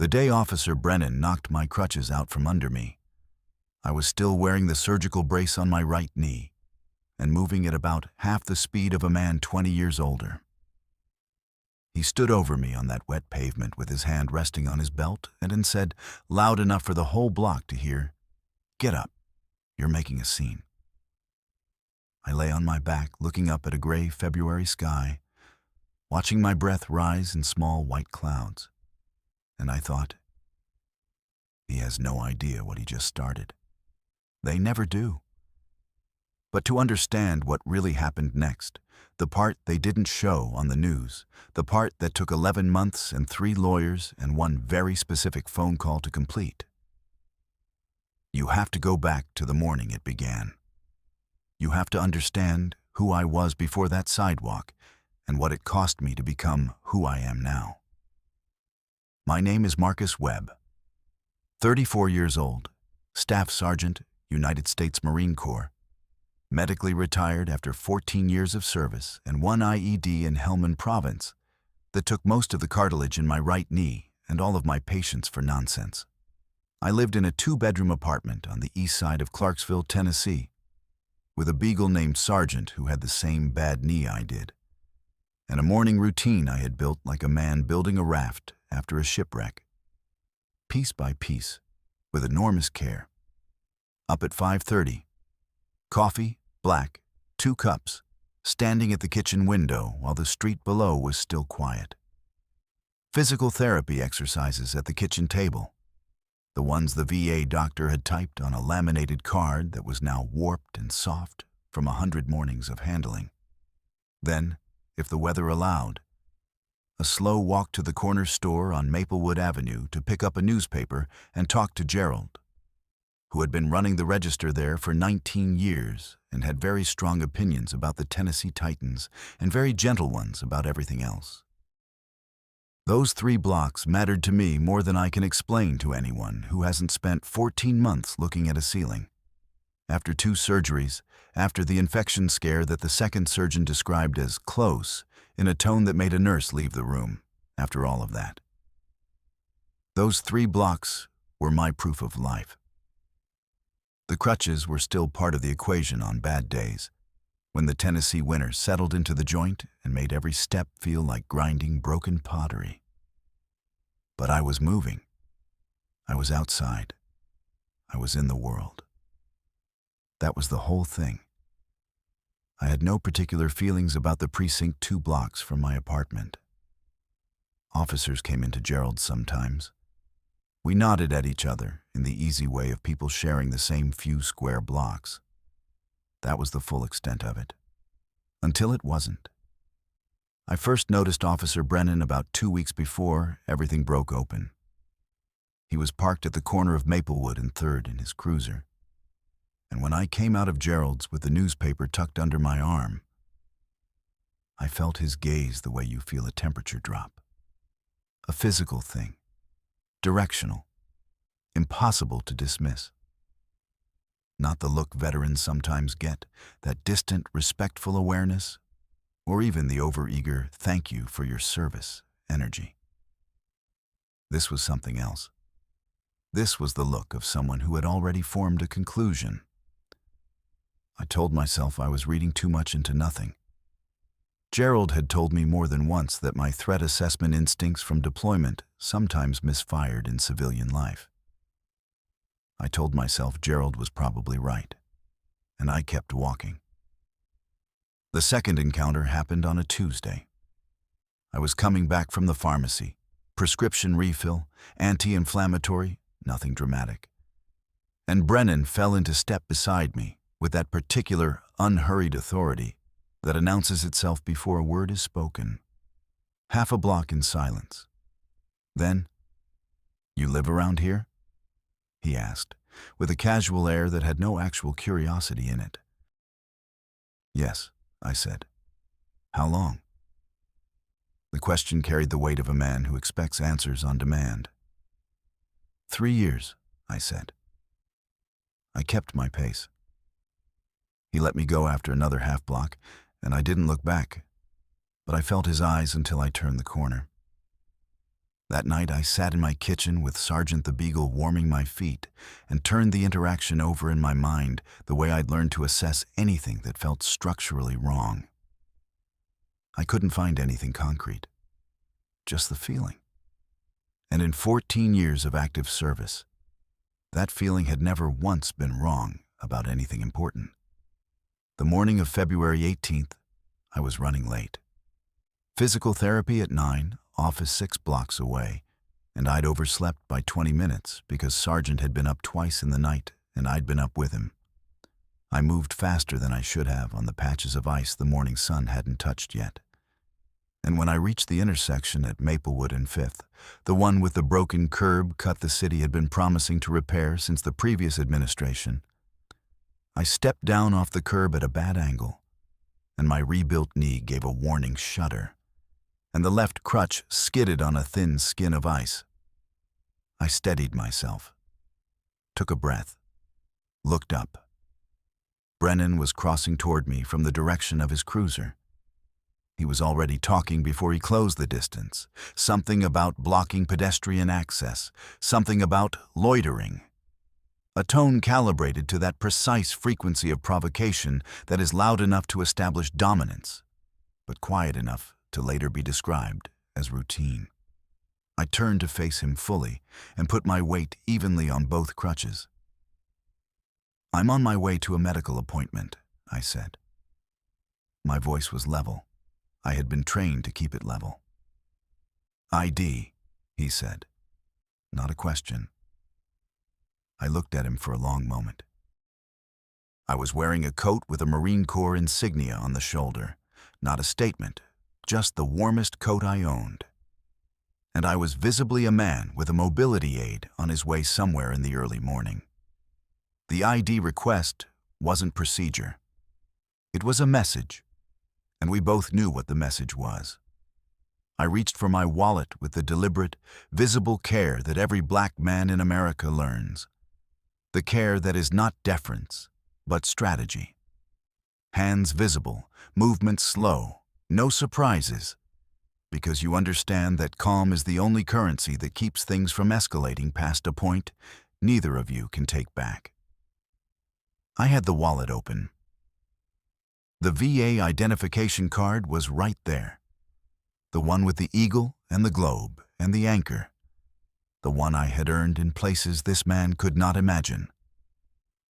The day Officer Brennan knocked my crutches out from under me, I was still wearing the surgical brace on my right knee and moving at about half the speed of a man 20 years older. He stood over me on that wet pavement with his hand resting on his belt and said, loud enough for the whole block to hear, "Get up, you're making a scene." I lay on my back looking up at a gray February sky, watching my breath rise in small white clouds, and I thought, he has no idea what he just started. They never do. But to understand what really happened next, the part they didn't show on the news, the part that took 11 months and 3 lawyers and one very specific phone call to complete, you have to go back to the morning it began. You have to understand who I was before that sidewalk and what it cost me to become who I am now. My name is Marcus Webb, 34 years old, Staff Sergeant, United States Marine Corps, medically retired after 14 years of service and 1 IED in Helmand Province that took most of the cartilage in my right knee and all of my patience for nonsense. I lived in a 2-bedroom apartment on the east side of Clarksville, Tennessee, with a beagle named Sergeant who had the same bad knee I did, and a morning routine I had built like a man building a raft after a shipwreck. Piece by piece, with enormous care. Up at 5:30. Coffee, black, 2 cups, standing at the kitchen window while the street below was still quiet. Physical therapy exercises at the kitchen table, the ones the VA doctor had typed on a laminated card that was now warped and soft from 100 mornings of handling. Then, if the weather allowed, a slow walk to the corner store on Maplewood Avenue to pick up a newspaper and talk to Gerald, who had been running the register there for 19 years and had very strong opinions about the Tennessee Titans and very gentle ones about everything else. Those 3 blocks mattered to me more than I can explain to anyone who hasn't spent 14 months looking at a ceiling. After 2 surgeries, after the infection scare that the second surgeon described as close, in a tone that made a nurse leave the room, after all of that. Those 3 blocks were my proof of life. The crutches were still part of the equation on bad days, when the Tennessee winter settled into the joint and made every step feel like grinding broken pottery. But I was moving. I was outside. I was in the world. That was the whole thing. I had no particular feelings about the precinct 2 blocks from my apartment. Officers came into Gerald's sometimes. We nodded at each other in the easy way of people sharing the same few square blocks. That was the full extent of it. Until it wasn't. I first noticed Officer Brennan about 2 weeks before everything broke open. He was parked at the corner of Maplewood and 3rd in his cruiser. And when I came out of Gerald's with the newspaper tucked under my arm, I felt his gaze the way you feel a temperature drop. A physical thing. Directional. Impossible to dismiss. Not the look veterans sometimes get, that distant, respectful awareness, or even the overeager "thank you for your service" energy. This was something else. This was the look of someone who had already formed a conclusion. I told myself I was reading too much into nothing. Gerald had told me more than once that my threat assessment instincts from deployment sometimes misfired in civilian life. I told myself Gerald was probably right, and I kept walking. The second encounter happened on a Tuesday. I was coming back from the pharmacy, prescription refill, anti-inflammatory, nothing dramatic. And Brennan fell into step beside me with that particular unhurried authority that announces itself before a word is spoken. Half a block in silence. Then, "You live around here?" he asked, with a casual air that had no actual curiosity in it. "Yes," I said. "How long?" The question carried the weight of a man who expects answers on demand. 3 years, I said. I kept my pace. He let me go after another half block, and I didn't look back, but I felt his eyes until I turned the corner. That night I sat in my kitchen with Sergeant the Beagle warming my feet and turned the interaction over in my mind the way I'd learned to assess anything that felt structurally wrong. I couldn't find anything concrete, just the feeling. And in 14 years of active service, that feeling had never once been wrong about anything important. The morning of February 18th, I was running late. Physical therapy at 9, office 6 blocks away, and I'd overslept by 20 minutes because Sergeant had been up twice in the night and I'd been up with him. I moved faster than I should have on the patches of ice the morning sun hadn't touched yet. And when I reached the intersection at Maplewood and 5th, the one with the broken curb cut the city had been promising to repair since the previous administration, I stepped down off the curb at a bad angle, and my rebuilt knee gave a warning shudder, and the left crutch skidded on a thin skin of ice. I steadied myself, took a breath, looked up. Brennan was crossing toward me from the direction of his cruiser. He was already talking before he closed the distance, something about blocking pedestrian access, something about loitering. A tone calibrated to that precise frequency of provocation that is loud enough to establish dominance, but quiet enough to later be described as routine. I turned to face him fully and put my weight evenly on both crutches. "I'm on my way to a medical appointment," I said. My voice was level. I had been trained to keep it level. "ID," he said. Not a question. I looked at him for a long moment. I was wearing a coat with a Marine Corps insignia on the shoulder. Not a statement, just the warmest coat I owned. And I was visibly a man with a mobility aid on his way somewhere in the early morning. The ID request wasn't procedure. It was a message, and we both knew what the message was. I reached for my wallet with the deliberate, visible care that every black man in America learns. The care that is not deference, but strategy. Hands visible, movements slow, no surprises, because you understand that calm is the only currency that keeps things from escalating past a point neither of you can take back. I had the wallet open. The VA identification card was right there. The one with the eagle and the globe and the anchor. The one I had earned in places this man could not imagine.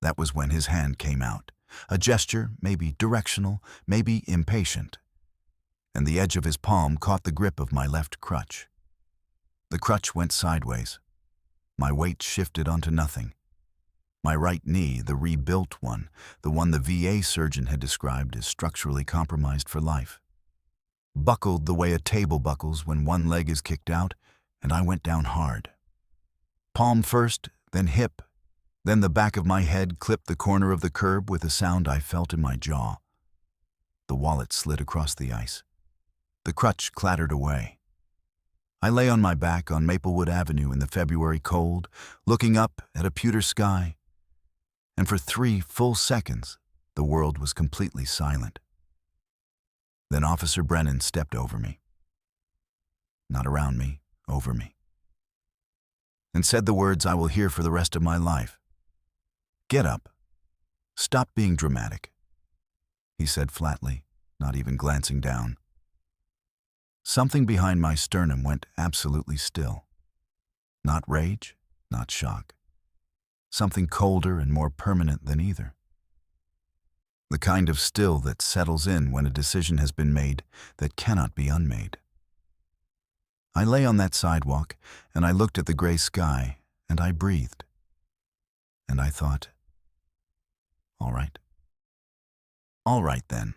That was when his hand came out, a gesture maybe directional, maybe impatient, and the edge of his palm caught the grip of my left crutch. The crutch went sideways. My weight shifted onto nothing. My right knee, the rebuilt one, the one the VA surgeon had described as structurally compromised for life, buckled the way a table buckles when one leg is kicked out, and I went down hard. Palm first, then hip, then the back of my head clipped the corner of the curb with a sound I felt in my jaw. The wallet slid across the ice. The crutch clattered away. I lay on my back on Maplewood Avenue in the February cold, looking up at a pewter sky, and for 3 full seconds, the world was completely silent. Then Officer Brennan stepped over me. Not around me, over me. And said the words I will hear for the rest of my life. "Get up. Stop being dramatic," he said flatly, not even glancing down. Something behind my sternum went absolutely still. Not rage, not shock. Something colder and more permanent than either. The kind of still that settles in when a decision has been made that cannot be unmade. I lay on that sidewalk, and I looked at the gray sky, and I breathed. And I thought, all right. All right then.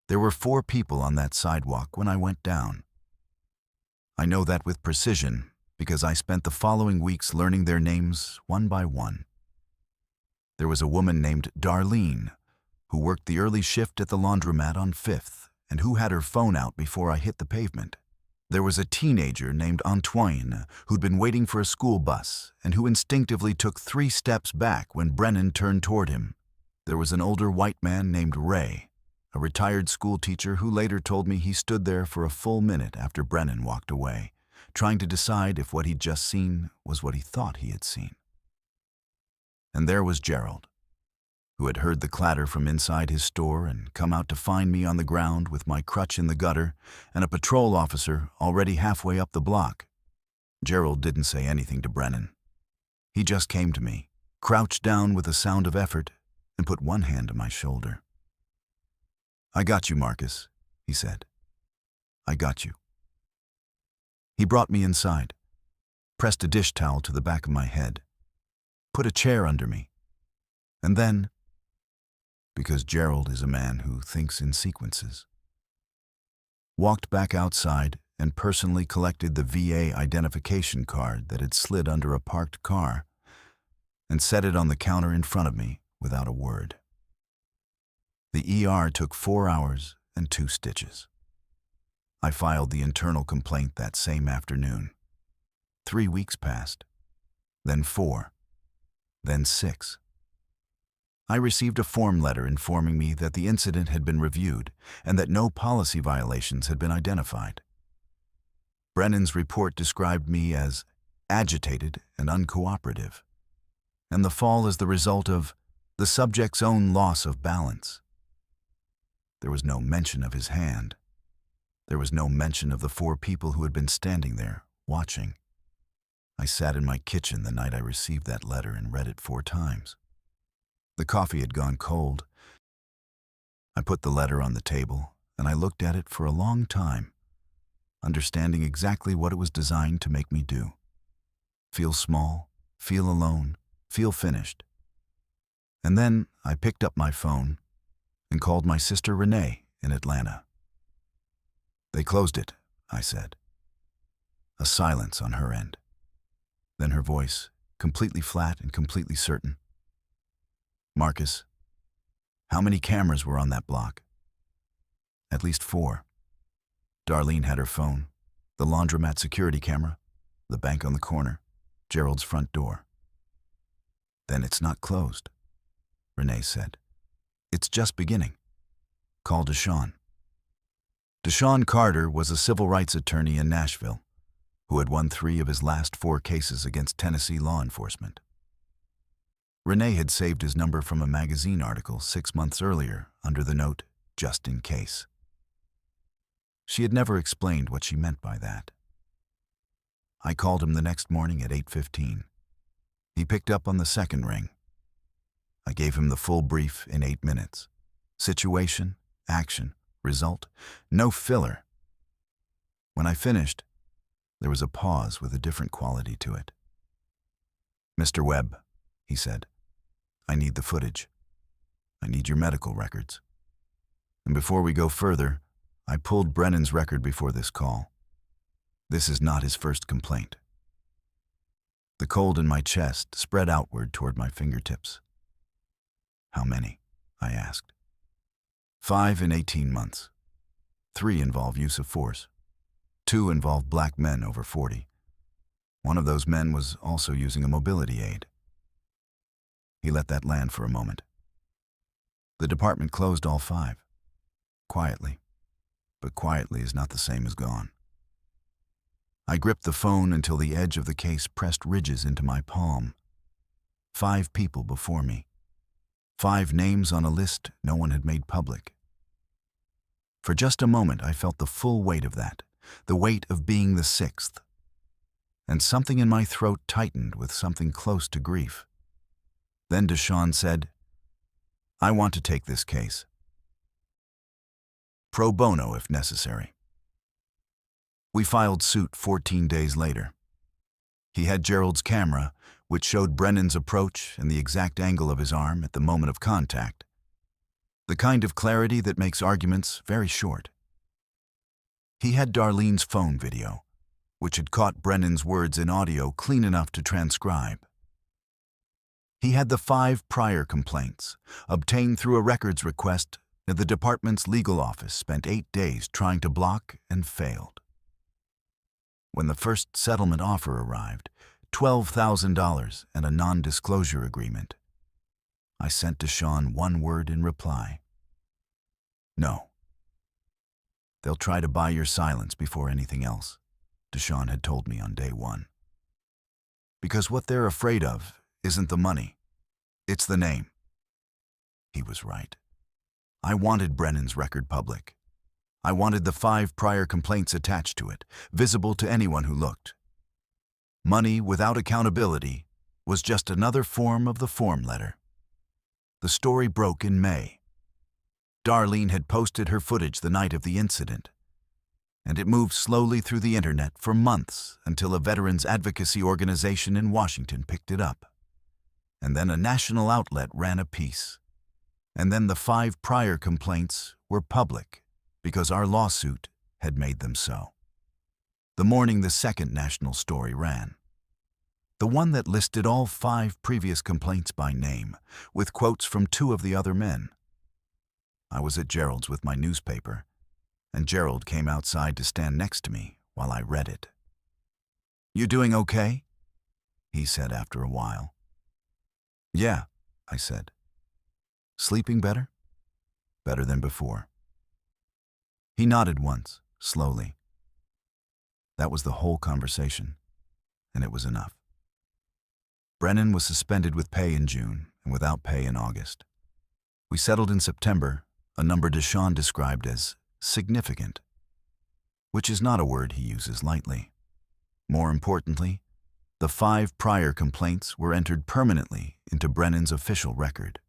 There were 4 people on that sidewalk when I went down. I know that with precision because I spent the following weeks learning their names one by one. There was a woman named Darlene, who worked the early shift at the laundromat on 5th and who had her phone out before I hit the pavement. There was a teenager named Antoine who'd been waiting for a school bus and who instinctively took 3 steps back when Brennan turned toward him. There was an older white man named Ray, a retired school teacher who later told me he stood there for a full minute after Brennan walked away, trying to decide if what he'd just seen was what he thought he had seen. And there was Gerald, who had heard the clatter from inside his store and come out to find me on the ground with my crutch in the gutter and a patrol officer already halfway up the block. Gerald didn't say anything to Brennan. He just came to me, crouched down with a sound of effort, and put one hand on my shoulder. "I got you, Marcus," he said. "I got you." He brought me inside, pressed a dish towel to the back of my head, put a chair under me, and then, because Gerald is a man who thinks in sequences, walked back outside and personally collected the VA identification card that had slid under a parked car and set it on the counter in front of me without a word. The ER took 4 hours and 2 stitches. I filed the internal complaint that same afternoon. 3 weeks passed, then 4, then 6. I received a form letter informing me that the incident had been reviewed and that no policy violations had been identified. Brennan's report described me as agitated and uncooperative, and the fall as the result of the subject's own loss of balance. There was no mention of his hand. There was no mention of the 4 people who had been standing there, watching. I sat in my kitchen the night I received that letter and read it 4 times. The coffee had gone cold. I put the letter on the table, and I looked at it for a long time, understanding exactly what it was designed to make me do. Feel small, feel alone, feel finished. And then I picked up my phone and called my sister Renee in Atlanta. "They closed it," I said. A silence on her end. Then her voice, completely flat and completely certain. "Marcus, how many cameras were on that block?" "At least 4. Darlene had her phone, the laundromat security camera, the bank on the corner, Gerald's front door." "Then it's not closed," Renee said. "It's just beginning. Call Deshaun." Deshaun Carter was a civil rights attorney in Nashville who had won 3 of his last 4 cases against Tennessee law enforcement. Renee had saved his number from a magazine article 6 months earlier under the note, "Just in case." She had never explained what she meant by that. I called him the next morning at 8:15. He picked up on the second ring. I gave him the full brief in 8 minutes. Situation, action, result, no filler. When I finished, there was a pause with a different quality to it. "Mr. Webb," he said, "I need the footage. I need your medical records." And before we go further, I pulled Brennan's record before this call. This is not his first complaint. The cold in my chest spread outward toward my fingertips. "How many?" I asked. 5 in 18 months. 3 involve use of force. 2 involve black men over 40. One of those men was also using a mobility aid. He let that land for a moment. The department closed all 5. Quietly. But quietly is not the same as gone. I gripped the phone until the edge of the case pressed ridges into my palm. 5 people before me. 5 names on a list no one had made public. For just a moment I felt the full weight of that, the weight of being the 6th. And something in my throat tightened with something close to grief. Then Deshaun said, "I want to take this case. Pro bono if necessary." We filed suit 14 days later. He had Gerald's camera, which showed Brennan's approach and the exact angle of his arm at the moment of contact. The kind of clarity that makes arguments very short. He had Darlene's phone video, which had caught Brennan's words in audio clean enough to transcribe. He had the 5 prior complaints, obtained through a records request that the department's legal office spent 8 days trying to block and failed. When the first settlement offer arrived, $12,000 and a non-disclosure agreement, I sent Deshaun one word in reply. "No. They'll try to buy your silence before anything else. Deshawn had told me on day one. Because what they're afraid of isn't the money, it's the name. He was right. I wanted Brennan's record public. I wanted the 5 prior complaints attached to it, visible to anyone who looked. Money without accountability was just another form of the form letter. The story broke in May. Darlene had posted her footage the night of the incident, and it moved slowly through the internet for months until a veterans advocacy organization in Washington picked it up. And then a national outlet ran a piece. And then the 5 prior complaints were public because our lawsuit had made them so. The morning the second national story ran, the one that listed all 5 previous complaints by name, with quotes from 2 of the other men. I was at Gerald's with my newspaper, and Gerald came outside to stand next to me while I read it. "You doing okay?" he said after a while. "Yeah," I said. "Sleeping better?" "Better than before." He nodded once, slowly. That was the whole conversation, and it was enough. Brennan was suspended with pay in June and without pay in August. We settled in September, a number Deshawn described as significant, which is not a word he uses lightly. More importantly, the 5 prior complaints were entered permanently into Brennan's official record.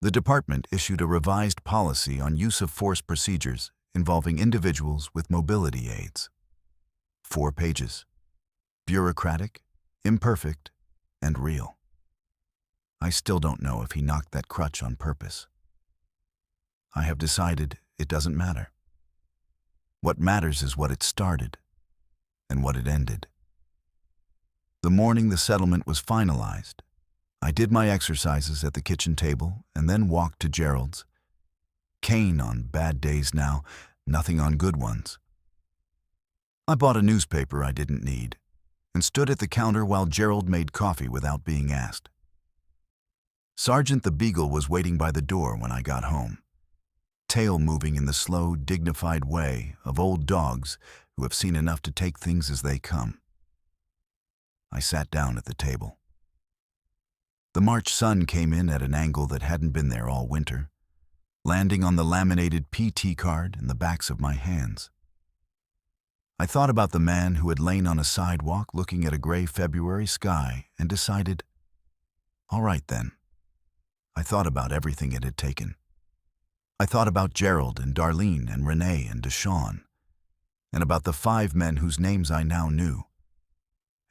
The department issued a revised policy on use of force procedures involving individuals with mobility aids. 4 pages. Bureaucratic, imperfect, and real. I still don't know if he knocked that crutch on purpose. I have decided it doesn't matter. What matters is what it started and what it ended. The morning the settlement was finalized, I did my exercises at the kitchen table and then walked to Gerald's. Cane on bad days now, nothing on good ones. I bought a newspaper I didn't need and stood at the counter while Gerald made coffee without being asked. Sergeant the Beagle was waiting by the door when I got home, tail moving in the slow, dignified way of old dogs who have seen enough to take things as they come. I sat down at the table. The March sun came in at an angle that hadn't been there all winter, landing on the laminated PT card and the backs of my hands. I thought about the man who had lain on a sidewalk looking at a gray February sky and decided, all right then. I thought about everything it had taken. I thought about Gerald and Darlene and Renee and Deshawn, and about the 5 men whose names I now knew,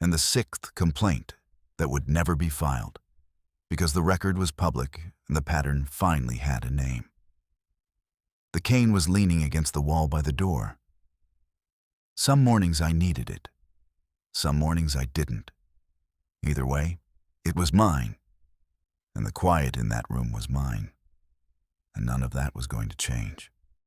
and the 6th complaint that would never be filed, because the record was public and the pattern finally had a name. The cane was leaning against the wall by the door. Some mornings I needed it. Some mornings I didn't. Either way, it was mine, and the quiet in that room was mine, and none of that was going to change.